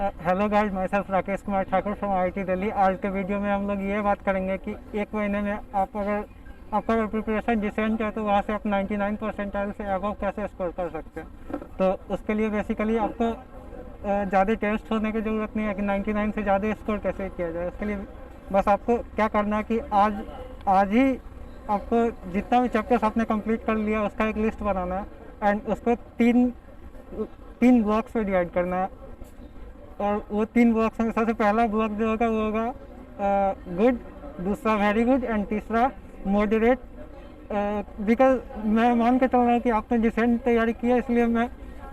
Hello guys, मैं self Rakesh Kumar Thakur from IIT Delhi. आज के वीडियो में हम लोग ये बात करेंगे कि एक महीने में आपका प्रिपरेशन डिसेंट है तो वहाँ से आप 99 परसेंटाइल से अबव कैसे स्कोर कर सकते हैं। तो उसके लिए बेसिकली आपको ज़्यादा टेस्ट होने की ज़रूरत नहीं है कि 99 से ज़्यादा स्कोर कैसे किया जाए। उसके लिए बस आपको क्या करना है कि आज ही आपको जितना भी चैप्टर्स आपने कंप्लीट कर लिया उसका एक लिस्ट बनाना है एंड उसको तीन तीन ब्लॉक्स में डिवाइड करना है। और वो तीन ब्लॉक्स में सबसे पहला ब्लॉक जो होगा वो होगा गुड, दूसरा वेरी गुड एंड तीसरा मॉडरेट। बिकॉज मैं मान के चल रहा हूँ कि आपने डिसेंट तैयारी की है, इसलिए मैं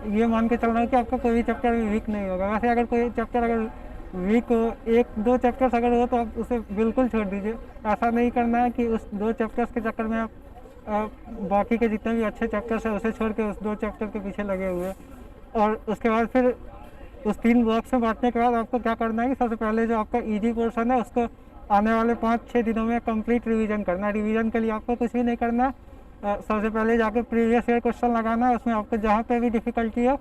ये मान के चल रहा हूँ कि आपका कोई भी चैप्टर भी वीक नहीं होगा। वैसे अगर कोई चैप्टर अगर वीक हो, एक दो चैप्टर्स अगर हो तो आप उसे बिल्कुल छोड़ दीजिए। ऐसा नहीं करना है कि उस दो चैप्टर्स के चक्कर में आप बाकी के जितने भी अच्छे चैप्टर्स हैं उसे छोड़ के उस दो चैप्टर के पीछे लगे हुए। और उसके बाद फिर उस तीन ब्लॉक्स में बांटने के बाद आपको क्या करना है कि सबसे पहले जो आपका इजी पोर्शन है उसको आने वाले 5-6 दिनों में कंप्लीट रिवीजन करना है। रिवीजन के लिए आपको कुछ भी नहीं करना है। सबसे पहले जाके प्रीवियस ईयर क्वेश्चन लगाना है, उसमें आपको जहाँ पे भी डिफ़िकल्टी हो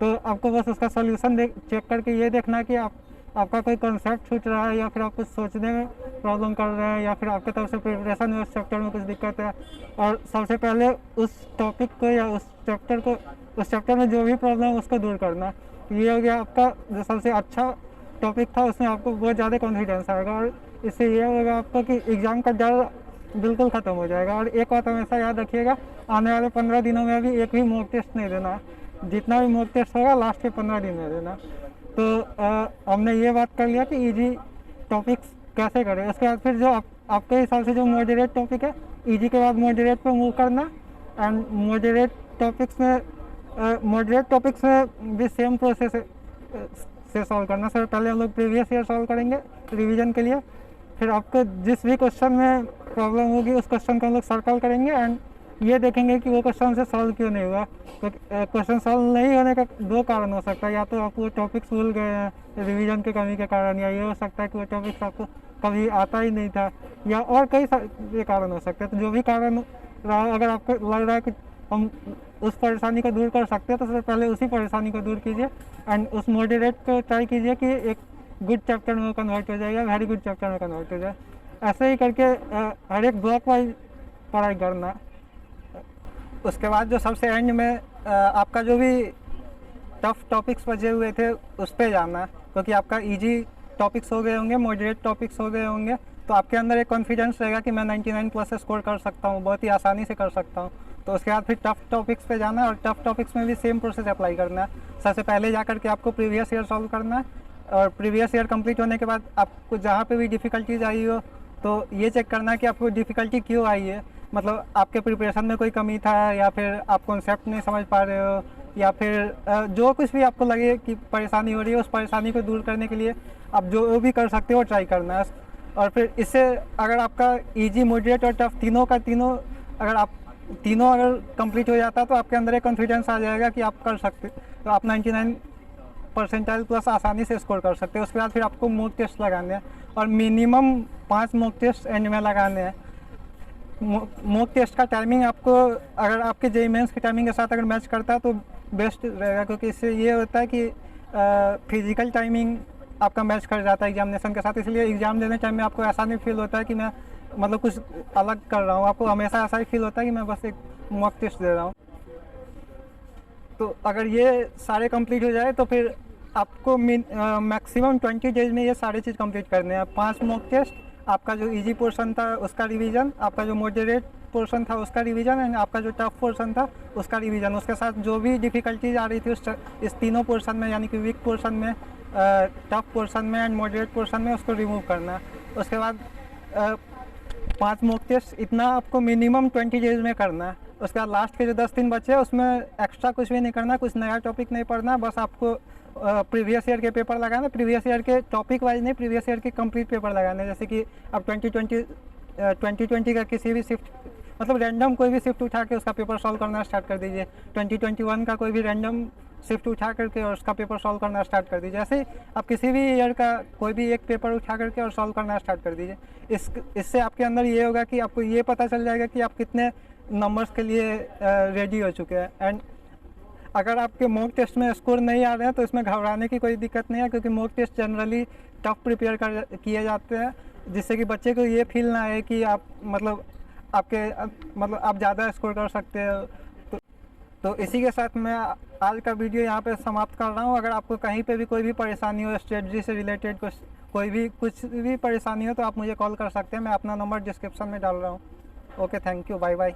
तो आपको बस उसका सोल्यूशन चेक करके ये देखना है कि आपका कोई कॉन्सेप्ट छूट रहा है या फिर आप कुछ सोचने में प्रॉब्लम कर रहे हैं या फिर आपके तरफ से प्रिपरेशन में उस चैप्टर में कुछ दिक्कत है। और सबसे पहले उस टॉपिक को या उस चैप्टर में जो भी प्रॉब्लम है उसको दूर करना है। ये हो गया आपका जो सबसे अच्छा टॉपिक था, उसमें आपको बहुत ज़्यादा कॉन्फिडेंस आएगा और इससे ये होगा आपको कि एग्ज़ाम का डर बिल्कुल ख़त्म हो जाएगा। और एक बात हमेशा याद रखिएगा, आने वाले 15 दिनों में भी एक भी मॉक टेस्ट नहीं देना। जितना भी मॉक टेस्ट होगा लास्ट के 15 दिन में देना। तो हमने ये बात कर लिया कि इजी टॉपिक्स कैसे करें। उसके बाद फिर जो आपके हिसाब से जो मॉडरेट टॉपिक है, इजी के बाद मॉडरेट पे मूव करना। एंड मॉडरेट टॉपिक्स में भी सेम प्रोसेस से सॉल्व करना। सर पहले हम लोग प्रीवियस ईयर सॉल्व करेंगे रिवीजन के लिए, फिर आपको जिस भी क्वेश्चन में प्रॉब्लम होगी उस क्वेश्चन को हम लोग सर्कल करेंगे एंड ये देखेंगे कि वो क्वेश्चन से सॉल्व क्यों नहीं हुआ। तो क्वेश्चन सॉल्व नहीं होने का दो कारण हो सकता है, या तो आप वो टॉपिक्स भूल गए हैं रिवीजन की कमी के कारण, या ये हो सकता है कि वो टॉपिक्स आपको कभी आता ही नहीं था, या और कई सारे कारण हो सकते हैं। तो जो भी कारण रहा, अगर आपको लग रहा है कि हम उस परेशानी को दूर कर सकते हैं तो सबसे पहले उसी परेशानी को दूर कीजिए एंड उस मॉडरेट को ट्राई कीजिए कि एक गुड चैप्टर में कन्वर्ट हो जाए या वेरी गुड चैप्टर में कन्वर्ट हो जाए। ऐसे ही करके हर एक ब्लॉक वाइज पढ़ाई करना। उसके बाद जो सबसे एंड में आपका जो भी टफ टॉपिक्स बचे हुए थे उस पर जाना, क्योंकि आपका इजी टॉपिक्स हो गए होंगे, मॉडरेट टॉपिक्स हो गए होंगे, तो आपके अंदर एक कॉन्फिडेंस रहेगा कि मैं 99 प्लस स्कोर कर सकता हूँ, बहुत ही आसानी से कर सकता हूँ। तो उसके बाद फिर टफ टॉपिक्स पे जाना है और टफ टॉपिक्स में भी सेम प्रोसेस अप्लाई करना है। सबसे पहले जा करके आपको प्रीवियस ईयर सॉल्व करना है और प्रीवियस ईयर कंप्लीट होने के बाद आपको जहाँ पे भी डिफ़िकल्टीज आई हो तो ये चेक करना है कि आपको डिफ़िकल्टी क्यों आई है। मतलब आपके प्रिपरेशन में कोई कमी था, या फिर आप कॉन्सेप्ट नहीं समझ पा रहे हो, या फिर जो कुछ भी आपको लगे कि परेशानी हो रही है उस परेशानी को दूर करने के लिए आप जो भी कर सकते हो ट्राई करना है। और फिर इससे अगर आपका इजी, मॉडरेट और टफ तीनों अगर कंप्लीट हो जाता तो आपके अंदर एक कॉन्फिडेंस आ जाएगा कि आप कर सकते, तो आप 99 परसेंटाइल प्लस आसानी से स्कोर कर सकते हैं। उसके बाद फिर आपको मॉक टेस्ट लगाने हैं और मिनिमम 5 मॉक टेस्ट एंड में लगाने हैं। मॉक टेस्ट का टाइमिंग आपको अगर आपके जेईई मेंस की टाइमिंग के साथ अगर मैच करता है तो बेस्ट रहेगा, क्योंकि इससे ये होता है कि फिजिकल टाइमिंग आपका मैच कर जाता है एग्जामिनेशन के साथ। इसलिए एग्ज़ाम देने टाइम में आपको ऐसा नहीं फील होता है कि मैं मतलब कुछ अलग कर रहा हूँ, आपको हमेशा ऐसा ही फील होता है कि मैं बस एक मॉक टेस्ट दे रहा हूँ। तो अगर ये सारे कंप्लीट हो जाए तो फिर आपको मैक्सिमम 20 डेज में ये सारी चीज़ कंप्लीट करने हैं। 5 मॉक टेस्ट, आपका जो इजी पोर्शन था उसका रिवीजन, आपका जो मॉडरेट पोर्शन था उसका रिवीजन एंड आपका जो टफ पोर्शन था उसका रिवीजन। उसके साथ जो भी डिफ़िकल्टीज आ रही थी इस तीनों पोर्शन में, यानी कि वीक पोर्शन में, टफ पोर्शन में एंड मॉडरेट पोर्शन में, उसको रिमूव करना। उसके बाद 5 मॉक टेस्ट, इतना आपको मिनिमम 20 डेज में करना है। उसके बाद लास्ट के जो 10 दिन बचे उसमें एक्स्ट्रा कुछ भी नहीं करना, कुछ नया टॉपिक नहीं पढ़ना, बस आपको प्रीवियस ईयर के पेपर लगाना। प्रीवियस ईयर के टॉपिक वाइज नहीं, प्रीवियस ईयर के कंप्लीट पेपर लगाने। जैसे कि अब 2020 का किसी भी शिफ्ट, मतलब रैंडम कोई भी शिफ्ट उठा के उसका पेपर सॉल्व करना स्टार्ट कर दीजिए। 2021 का कोई भी रैंडम शिफ्ट उठा करके और उसका पेपर सॉल्व करना स्टार्ट कर दीजिए। ऐसे आप किसी भी ईयर का कोई भी एक पेपर उठा करके और सॉल्व करना स्टार्ट कर दीजिए। इससे आपके अंदर ये होगा कि आपको ये पता चल जाएगा कि आप कितने नंबर्स के लिए रेडी हो चुके हैं। एंड अगर आपके मॉक टेस्ट में स्कोर नहीं आ रहे हैं तो इसमें घबराने की कोई दिक्कत नहीं है, क्योंकि mock test generally tough prepare कर किए जाते हैं, जिससे कि बच्चे को ये फील ना आए कि आप मतलब आप ज़्यादा स्कोर कर सकते हो। तो इसी के साथ मैं आज का वीडियो यहाँ पे समाप्त कर रहा हूँ। अगर आपको कहीं पे भी कोई भी परेशानी हो, स्ट्रेटजी से रिलेटेड कुछ भी परेशानी हो, तो आप मुझे कॉल कर सकते हैं। मैं अपना नंबर डिस्क्रिप्शन में डाल रहा हूँ। Okay, thank you, bye bye.